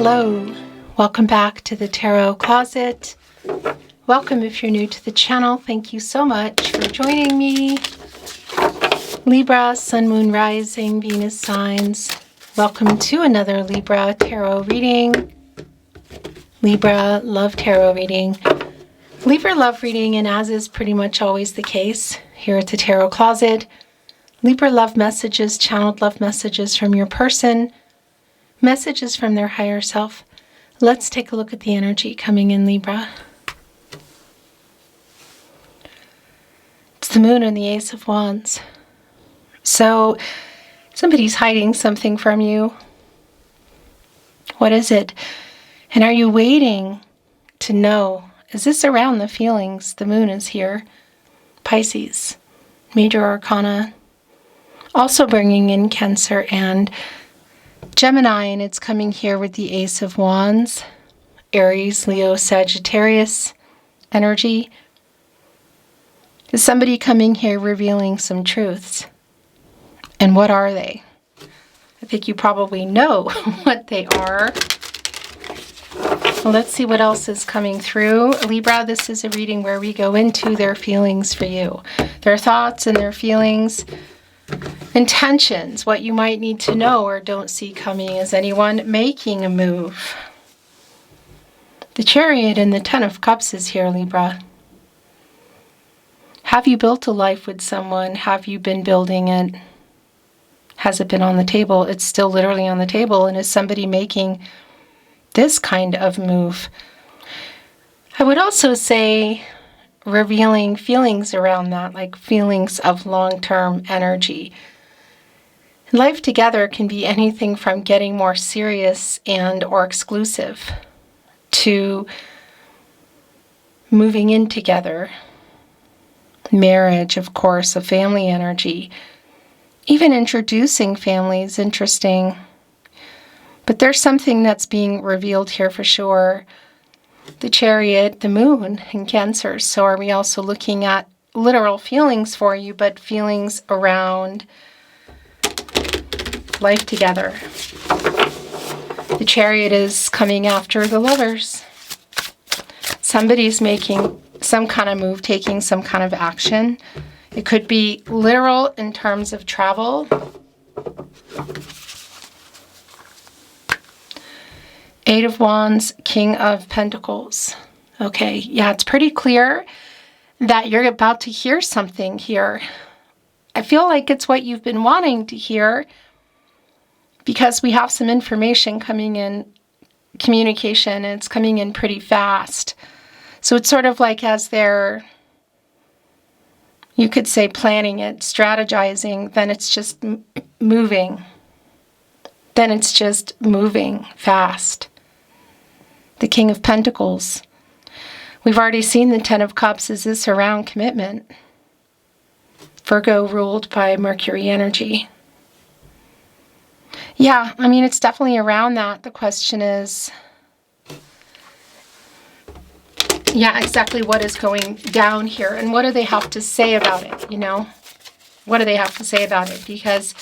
Hello, welcome back to the Tarot Closet. Welcome if you're new to the channel. Thank you so much for joining me. Libra, Sun, Moon, Rising, Venus signs. Welcome to another Libra Tarot reading. Libra Love Tarot reading. Libra Love Reading, and as is pretty much always the case here at the Tarot Closet, Libra Love Messages, channeled love messages from your person, messages from their higher self. Let's take a look at the energy coming in, Libra. It's the Moon and the Ace of Wands. So somebody's hiding something from you. What is it? And are you waiting to know? Is this around the feelings? The Moon is here. Pisces, Major Arcana. Also bringing in Cancer and Gemini, and it's coming here with the Ace of Wands, Aries, Leo, Sagittarius energy. Is somebody coming here revealing some truths? And what are they? I think you probably know what they are. Well, let's see what else is coming through. Libra, this is a reading where we go into their feelings for you. Their thoughts and their feelings, intentions, what you might need to know or don't see coming. Is anyone making a move? The Chariot and the Ten of Cups is here, Libra. Have you built a life with someone? Have you been building it? Has it been on the table? It's still literally on the table. And is somebody making this kind of move? I would also say revealing feelings around that, like feelings of long-term energy. Life together can be anything from getting more serious and or exclusive to moving in together. Marriage, of course, a family energy. Even introducing family is interesting. But there's something that's being revealed here for sure. The Chariot, the Moon, and Cancer. So are we also looking at literal feelings for you, but feelings around life together? The Chariot is coming after the Lovers. Somebody's making some kind of move, taking some kind of action. It could be literal in terms of travel. Eight of Wands, King of Pentacles. Okay, yeah, it's pretty clear that you're about to hear something here. I feel like it's what you've been wanting to hear because we have some information coming in, communication, and it's coming in pretty fast. So it's sort of like as they're, you could say, planning it, strategizing, then it's just moving. Then it's just moving fast. The King of Pentacles. We've already seen the Ten of Cups. Is this around commitment? Virgo ruled by Mercury energy. Yeah, I mean, it's definitely around that. The question is, yeah, exactly what is going down here and what do they have to say about it, you know? What do they have to say about it? Because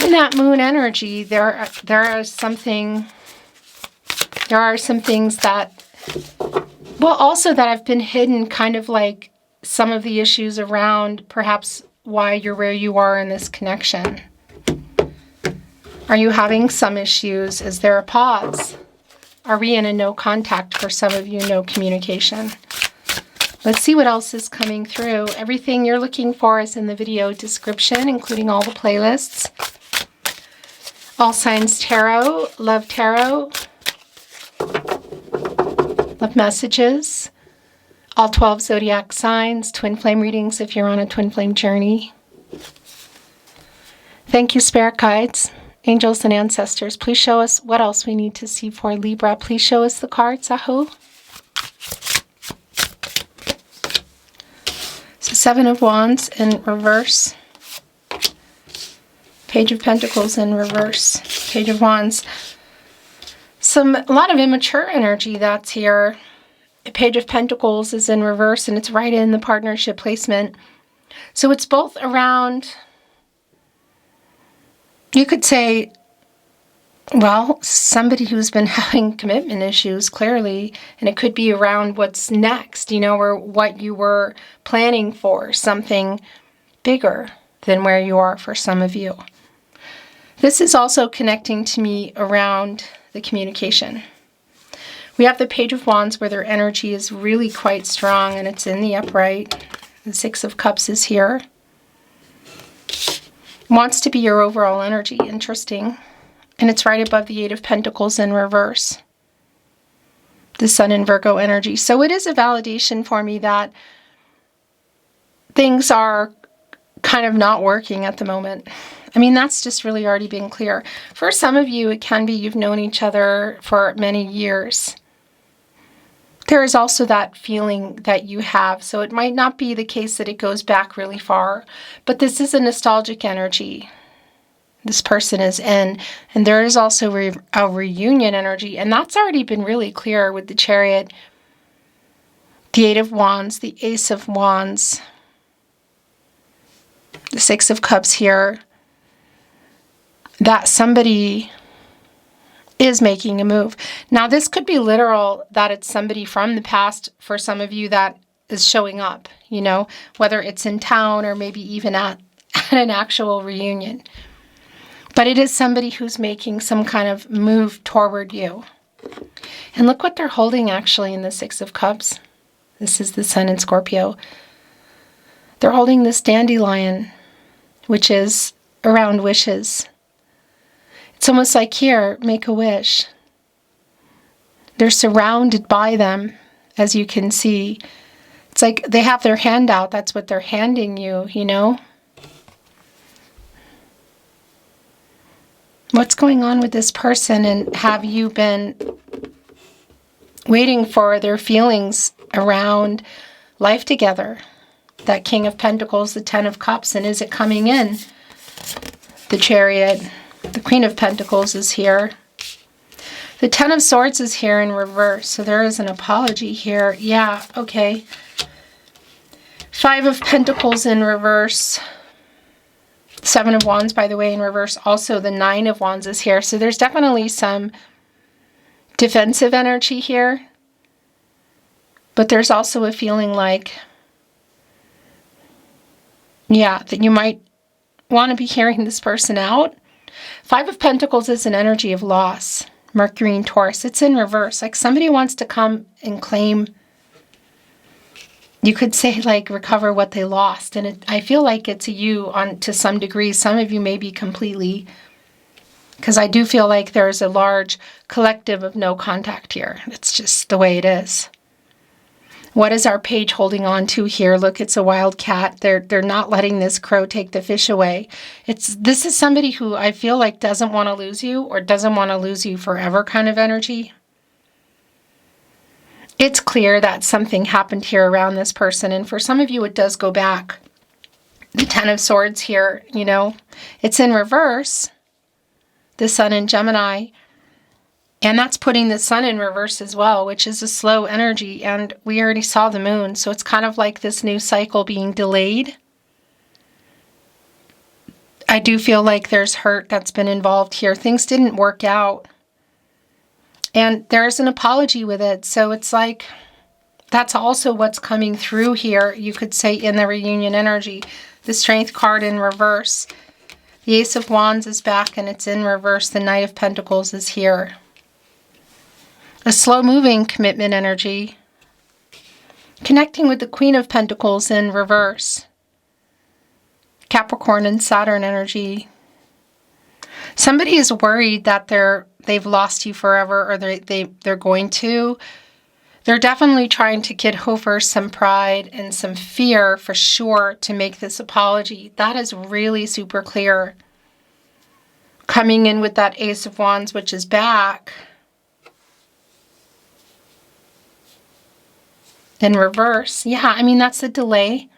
in that Moon energy, there are some things that, well, also that have been hidden, kind of like some of the issues around perhaps why you're where you are in this connection. Are you having some issues? Is there a pause? Are we in a no contact for some of you, no communication? Let's see what else is coming through. Everything you're looking for is in the video description, including all the playlists. All Signs Tarot, Love Tarot, Love Messages, all 12 zodiac signs, twin flame readings if you're on a twin flame journey. Thank you, Spirit Guides, Angels and Ancestors. Please show us what else we need to see for Libra. Please show us the cards, Aho. So Seven of Wands in reverse. Page of Pentacles in reverse. Page of Wands. A lot of immature energy that's here. The Page of Pentacles is in reverse and it's right in the partnership placement. So it's both around, you could say, Well, somebody who's been having commitment issues, clearly, and it could be around what's next, or what you were planning for, something bigger than where you are for some of you. This is also connecting to me around the communication. We have the Page of Wands where their energy is really quite strong, and it's in the upright. The Six of Cups is here. Wants to be your overall energy. Interesting. And it's right above the Eight of Pentacles in reverse. The Sun in Virgo energy. So it is a validation for me that things are kind of not working at the moment. I mean, that's just really already been clear. For some of you, it can be you've known each other for many years. There is also that feeling that you have. So it might not be the case that it goes back really far, but this is a nostalgic energy this person is in. And there is also a reunion energy. And that's already been really clear with the Chariot, the Eight of Wands, the Ace of Wands, the Six of Cups here, that somebody is making a move. Now, this could be literal, that it's somebody from the past for some of you that is showing up, whether it's in town or maybe even at an actual reunion. But it is somebody who's making some kind of move toward you. And look what they're holding actually in the Six of Cups. This is the Sun in Scorpio. They're holding this dandelion, which is around wishes. It's almost like, here, make a wish. They're surrounded by them, as you can see. It's like they have their hand out. That's what they're handing you, What's going on with this person, and have you been waiting for their feelings around life together? That King of Pentacles, the Ten of Cups, and is it coming in? The Chariot, the Queen of Pentacles is here. The Ten of Swords is here in reverse, so there is an apology here. Yeah, okay. Five of Pentacles in reverse. Seven of Wands, by the way, in reverse. Also, the Nine of Wands is here. So there's definitely some defensive energy here. But there's also a feeling like, that you might want to be hearing this person out. Five of Pentacles is an energy of loss. Mercury and Taurus. It's in reverse. Like somebody wants to come and claim, you could say, like, recover what they lost. And I feel like it's you to some degree. Some of you may be completely, because I do feel like there's a large collective of no contact here. It's just the way it is. What is our page holding on to here? Look, it's a wild cat. They're not letting this crow take the fish away. This is somebody who I feel like doesn't want to lose you, or doesn't want to lose you forever kind of energy. It's clear that something happened here around this person, and for some of you it does go back. The Ten of Swords here, it's in reverse. The Sun in Gemini. And that's putting the Sun in reverse as well, which is a slow energy. And we already saw the Moon. So it's kind of like this new cycle being delayed. I do feel like there's hurt that's been involved here. Things didn't work out. And there's an apology with it. So it's like, that's also what's coming through here, you could say, in the reunion energy. The Strength card in reverse. The Ace of Wands is back and it's in reverse. The Knight of Pentacles is here. A slow-moving commitment energy. Connecting with the Queen of Pentacles in reverse. Capricorn and Saturn energy. Somebody is worried that they've lost you forever, or they're going to. They're definitely trying to get over some pride and some fear for sure to make this apology. That is really super clear. Coming in with that Ace of Wands, which is back. In reverse. Yeah, I mean, that's a delay.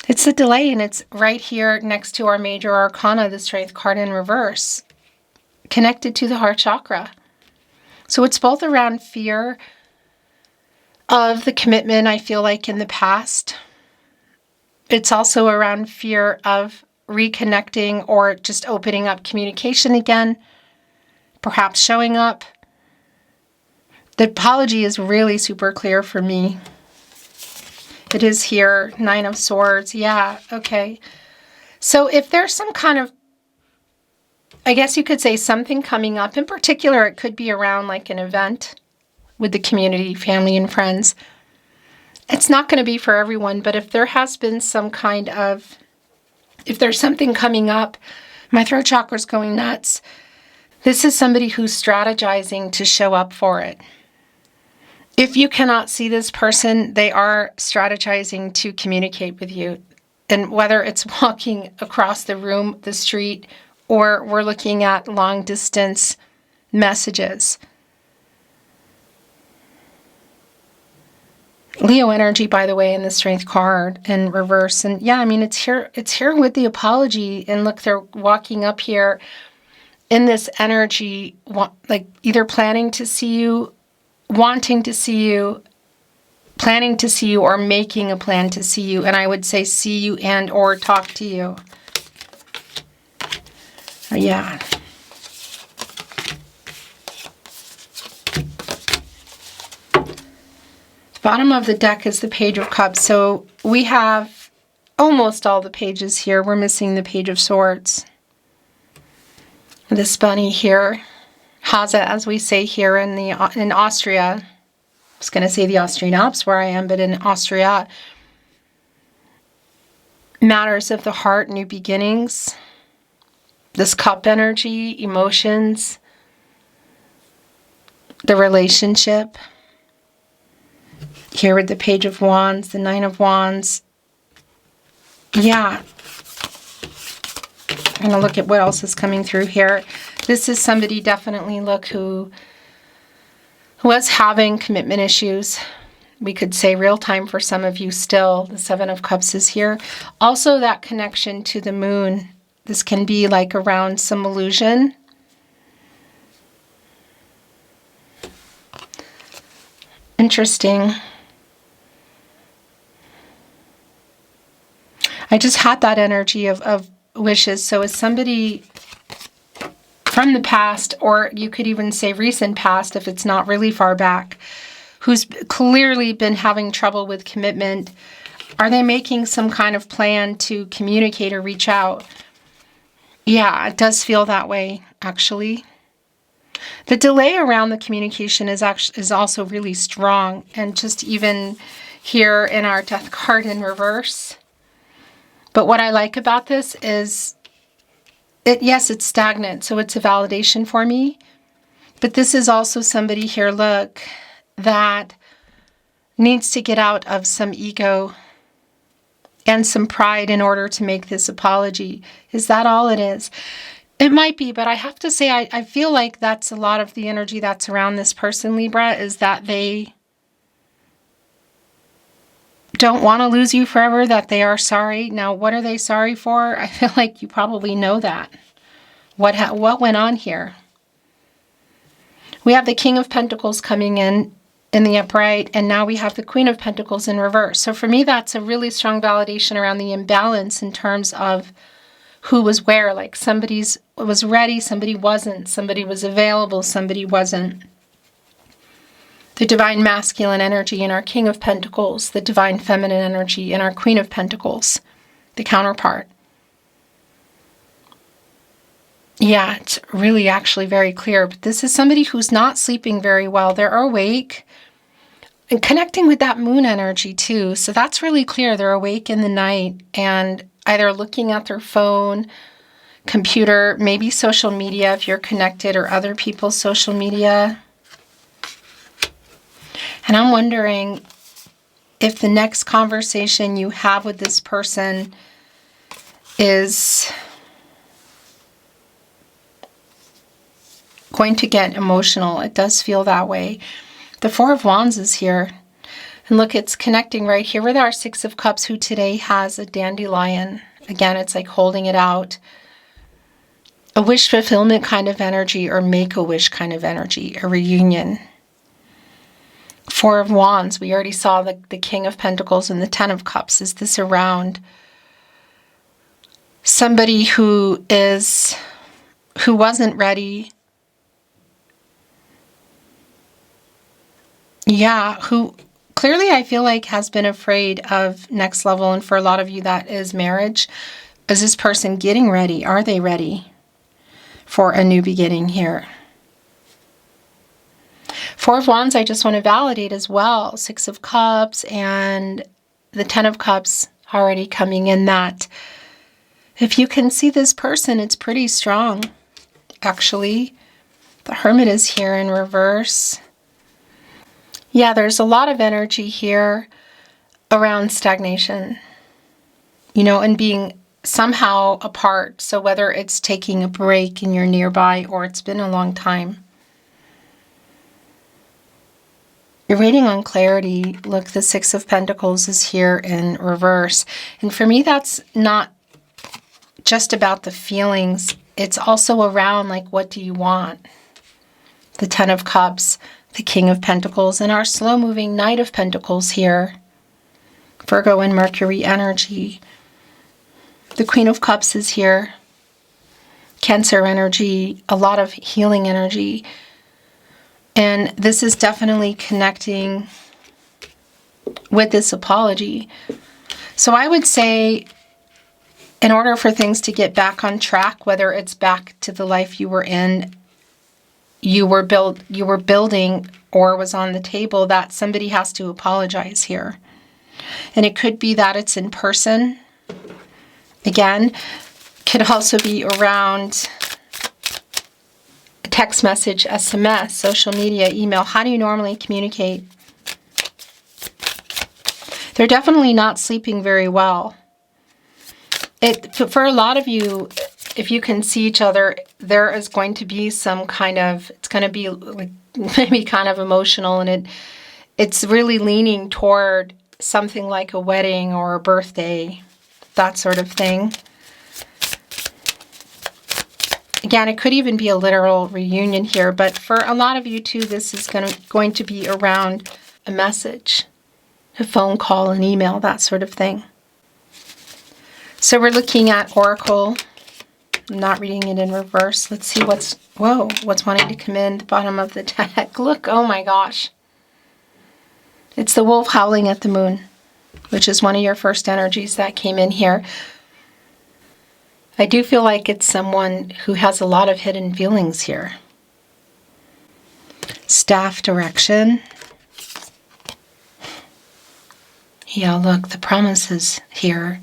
It's a delay, and it's right here next to our major arcana, the Strength card in reverse, connected to the heart chakra. So it's both around fear of the commitment, I feel like, in the past. It's also around fear of reconnecting or just opening up communication again. perhaps showing up. The apology is really super clear for me. It is here, 9 of Swords. Yeah, okay. So if there's some kind of, I guess you could say something coming up, in particular, it could be around like an event with the community, family and friends. It's not going to be for everyone, but if there has been some kind of, if there's something coming up, my throat chakra's going nuts. This is somebody who's strategizing to show up for it. If you cannot see this person, they are strategizing to communicate with you. And whether it's walking across the room, the street, or we're looking at long distance messages. Leo energy, by the way, in the Strength card in reverse. And yeah, I mean, it's here with the apology. And look, they're walking up here in this energy, like either planning to see you, wanting to see you, planning to see you, or making a plan to see you. And I would say see you and or talk to you. Yeah. Bottom of the deck is the Page of Cups. So we have almost all the pages here. We're missing the Page of Swords. This bunny here, Hase, as we say here in Austria. I was going to say the Austrian Alps where I am, but in Austria, matters of the heart, new beginnings. This cup energy, emotions, the relationship. Here with the Page of Wands, the 9 of Wands. Yeah. I'm going to look at what else is coming through here. This is somebody definitely, look, who was having commitment issues. We could say real time for some of you still. The 7 of Cups is here. Also that connection to the moon. This can be like around some illusion. Interesting. I just had that energy of wishes. So is somebody from the past, or you could even say recent past if it's not really far back, who's clearly been having trouble with commitment, are they making some kind of plan to communicate or reach out? Yeah, it does feel that way, actually. The delay around the communication is also really strong. And just even here in our Death card in reverse. But what I like about this is, yes, it's stagnant, so it's a validation for me. But this is also somebody here, look, that needs to get out of some ego and some pride in order to make this apology. Is that all it is? It might be, but I have to say, I feel like that's a lot of the energy that's around this person, Libra, is that they don't want to lose you forever, that they are sorry. Now, what are they sorry for? I feel like you probably know that. What went on here? We have the King of Pentacles coming in the upright, and now we have the Queen of Pentacles in reverse. So for me, that's a really strong validation around the imbalance in terms of who was where. Like somebody was ready, somebody wasn't. Somebody was available, somebody wasn't. The Divine Masculine energy in our King of Pentacles, the Divine Feminine energy in our Queen of Pentacles, the counterpart. Yeah, it's really actually very clear. But this is somebody who's not sleeping very well. They're awake and connecting with that moon energy too. So that's really clear. They're awake in the night and either looking at their phone, computer, maybe social media if you're connected, or other people's social media. And I'm wondering if the next conversation you have with this person is going to get emotional. It does feel that way. The 4 of Wands is here. And look, it's connecting right here with our 6 of Cups, who today has a dandelion. Again, it's like holding it out. A wish fulfillment kind of energy, or make-a-wish kind of energy, a reunion. 4 of Wands, we already saw the King of Pentacles and the 10 of Cups. Is this around somebody who wasn't ready Yeah, who clearly I feel like has been afraid of next level. And for a lot of you, that is marriage. Is this person getting ready? Are they ready for a new beginning here? Four of Wands, I just want to validate as well. Six of Cups and the Ten of Cups already coming in that. If you can see this person, it's pretty strong, actually. The Hermit is here in reverse. Yeah, there's a lot of energy here around stagnation, you know, and being somehow apart. So whether it's taking a break and you're nearby or it's been a long time. You're waiting on clarity. Look, the Six of Pentacles is here in reverse. And for me, that's not just about the feelings. It's also around, like, what do you want? The Ten of Cups, the King of Pentacles, and our slow-moving Knight of Pentacles here. Virgo and Mercury energy. The Queen of Cups is here. Cancer energy, a lot of healing energy. And this is definitely connecting with this apology. So I would say, in order for things to get back on track, whether it's back to the life you were in, you were building, or was on the table, that somebody has to apologize here. And it could be that it's in person. Again, could also be around a text message, SMS, social media, email. How do you normally communicate? They're definitely not sleeping very well. For a lot of you, if you can see each other, there is going to be some kind of, it's going to be like maybe kind of emotional, and it's really leaning toward something like a wedding or a birthday, that sort of thing. Again, it could even be a literal reunion here, but for a lot of you too, this is going to be around a message, a phone call, an email, that sort of thing. So we're looking at Oracle. I'm not reading it in reverse. Let's see what's wanting to come in the bottom of the deck. Look, oh my gosh. It's the wolf howling at the moon, which is one of your first energies that came in here. I do feel like it's someone who has a lot of hidden feelings here. Staff direction. Yeah, look, the promises here.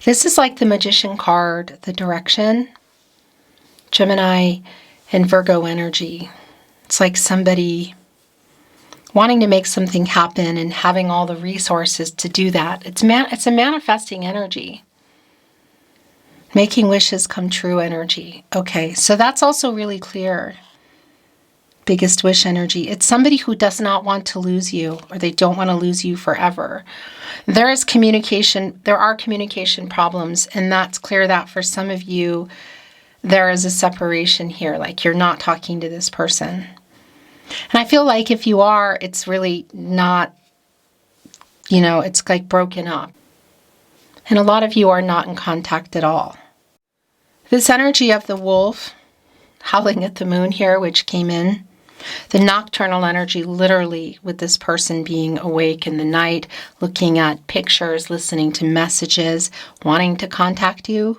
This is like the Magician card, the direction. Gemini and Virgo energy. It's like somebody wanting to make something happen and having all the resources to do that. It's a manifesting energy. Making wishes come true energy. Okay, so that's also really clear. Biggest wish energy. It's somebody who does not want to lose you, or they don't want to lose you forever. There are communication problems, and that's clear that for some of you, there is a separation here, like you're not talking to this person. And I feel like if you are, it's really not, it's like broken up. And a lot of you are not in contact at all. This energy of the wolf howling at the moon here, which came in, the nocturnal energy, literally with this person being awake in the night, looking at pictures, listening to messages, wanting to contact you.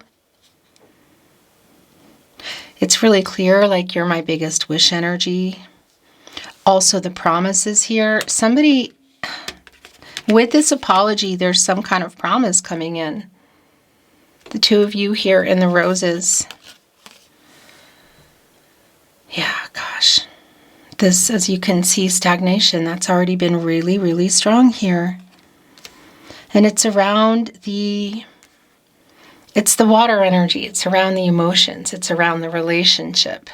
It's really clear, like you're my biggest wish energy. Also the promises here. Somebody, with this apology, there's some kind of promise coming in. The two of you here in the roses. Yeah, gosh. This, as you can see, stagnation, that's already been really, really strong here. And it's around it's the water energy. It's around the emotions. It's around the relationship.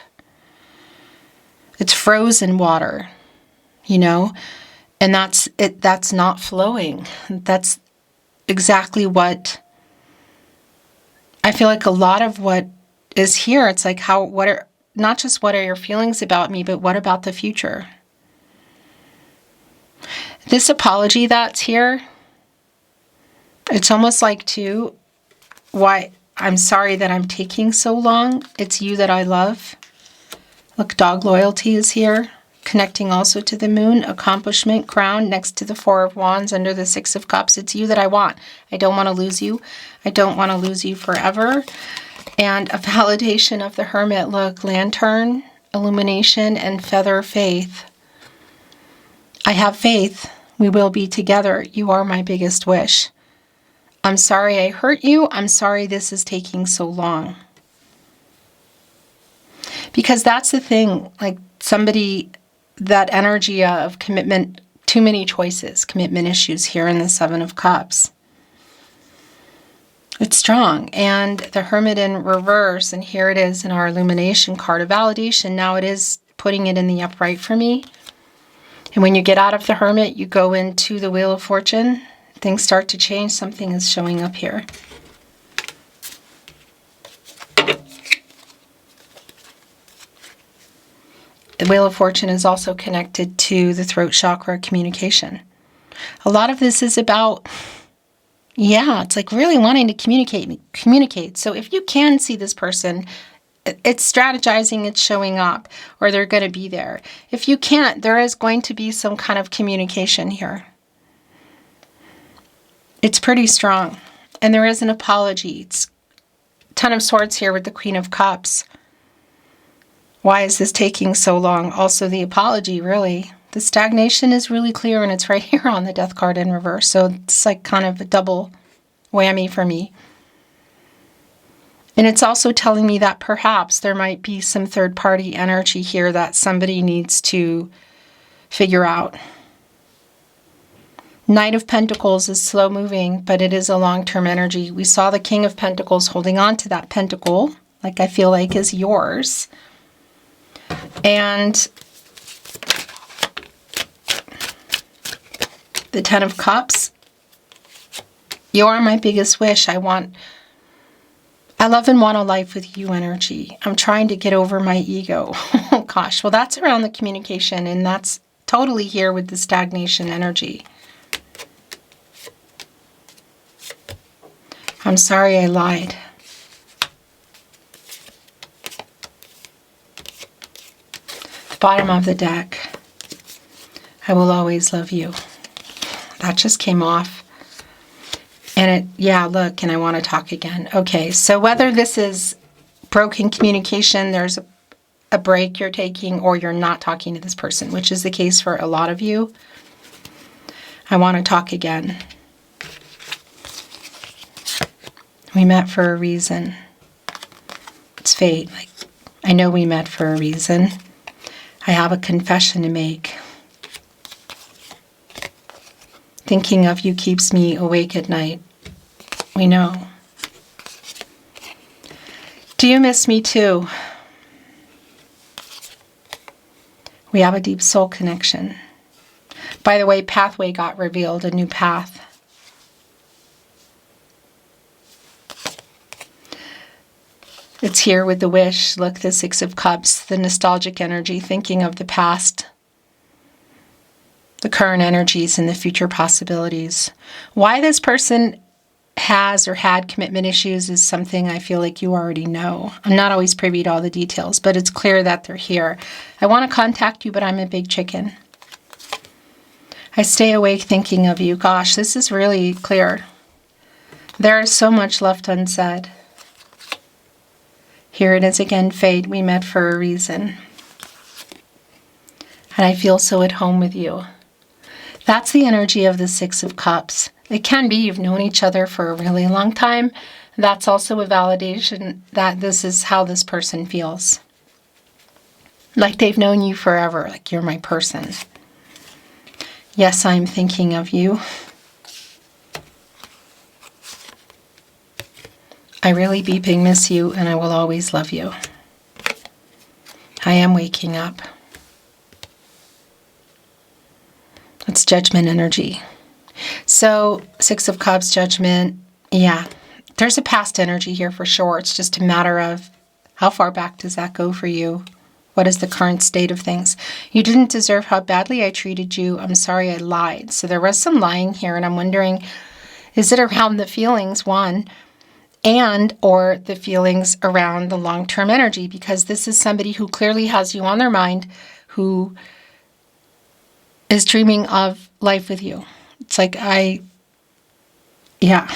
It's frozen water, and that's not flowing. That's exactly what I feel like a lot of what is here. It's like not just what are your feelings about me, but what about the future? This apology that's here, it's almost like too, why I'm sorry that I'm taking so long. It's you that I love. Look, dog loyalty is here. connecting also to the moon, accomplishment, crown, next to the Four of Wands, under the Six of Cups. It's you that I want. I don't want to lose you. I don't want to lose you forever. And a validation of the Hermit. Look, lantern, illumination, and feather, faith. I have faith. We will be together. You are my biggest wish. I'm sorry I hurt you. I'm sorry this is taking so long. Because that's the thing, like somebody, that energy of commitment, too many choices, commitment issues here in the Seven of Cups. It's strong. And the Hermit in reverse, and here it is in our illumination card, a validation. Now it is putting it in the upright for me. And when you get out of the Hermit, you go into the Wheel of Fortune. Things start to change. Something is showing up here. The Wheel of Fortune is also connected to the throat chakra, communication. A lot of this is about, it's like really wanting to communicate. So if you can see this person, it's strategizing, it's showing up, or they're going to be there. If you can't, there is going to be some kind of communication here. It's pretty strong. And there is an apology. It's Ten of Swords here with the Queen of Cups. Why is this taking so long? Also the apology, really. The stagnation is really clear, and it's right here on the Death card in reverse. So it's like kind of a double whammy for me. And it's also telling me that perhaps there might be some third-party energy here that somebody needs to figure out. Knight of Pentacles is slow-moving, but it is a long-term energy. We saw the King of Pentacles holding on to that pentacle, like I feel like is yours. And the Ten of Cups, you are my biggest wish. I love and want a life with you energy. I'm trying to get over my ego. Oh gosh, well that's around the communication, and that's totally here with the stagnation energy. I'm sorry I lied. Bottom of the deck, I will always love you. That just came off. And look, and I want to talk again. Okay, so whether this is broken communication, there's a break you're taking, or you're not talking to this person, which is the case for a lot of you, I want to talk again. We met for a reason. It's fate. Like, I know we met for a reason. I have a confession to make. Thinking of you keeps me awake at night. We know. Do you miss me too? We have a deep soul connection. By the way, pathway got revealed, a new path. It's here with the wish. Look, the Six of Cups, the nostalgic energy, thinking of the past, the current energies, and the future possibilities. Why this person has or had commitment issues is something I feel like you already know. I'm not always privy to all the details, but it's clear that they're here. I want to contact you, but I'm a big chicken. I stay awake thinking of you. Gosh, this is really clear. There is so much left unsaid. Here it is again, fate. We met for a reason. And I feel so at home with you. That's the energy of the Six of Cups. It can be you've known each other for a really long time. That's also a validation that this is how this person feels. Like they've known you forever, like you're my person. Yes, I'm thinking of you. I really beeping miss you, and I will always love you. I am waking up. It's judgment energy. So, Six of Cups, judgment, there's a past energy here for sure. It's just a matter of how far back does that go for you? What is the current state of things? You didn't deserve how badly I treated you. I'm sorry I lied. So there was some lying here, and I'm wondering, is it around the feelings, one, and or the feelings around the long-term energy? Because this is somebody who clearly has you on their mind, who is dreaming of life with you. It's like, yeah.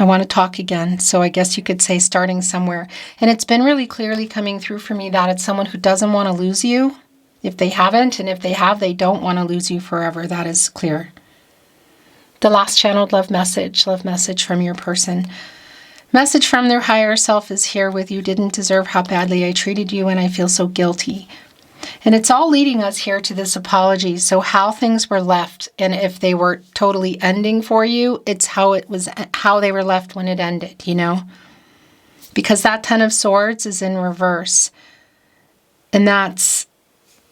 I want to talk again. So I guess you could say starting somewhere. And it's been really clearly coming through for me that it's someone who doesn't want to lose you. If they haven't, and if they have, they don't want to lose you forever. That is clear. The last channeled love message from your person. Message from their higher self is here with you. Didn't deserve how badly I treated you, and I feel so guilty. And it's all leading us here to this apology. So how things were left, and if they were totally ending for you, it's how they were left when it ended, you know? Because that Ten of Swords is in reverse. And that's,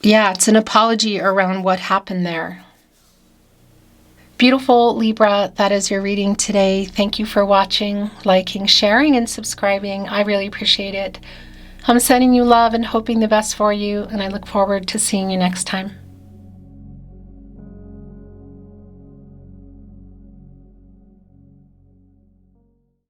yeah, it's an apology around what happened there. Beautiful Libra, that is your reading today. Thank you for watching, liking, sharing, and subscribing. I really appreciate it. I'm sending you love and hoping the best for you, and I look forward to seeing you next time.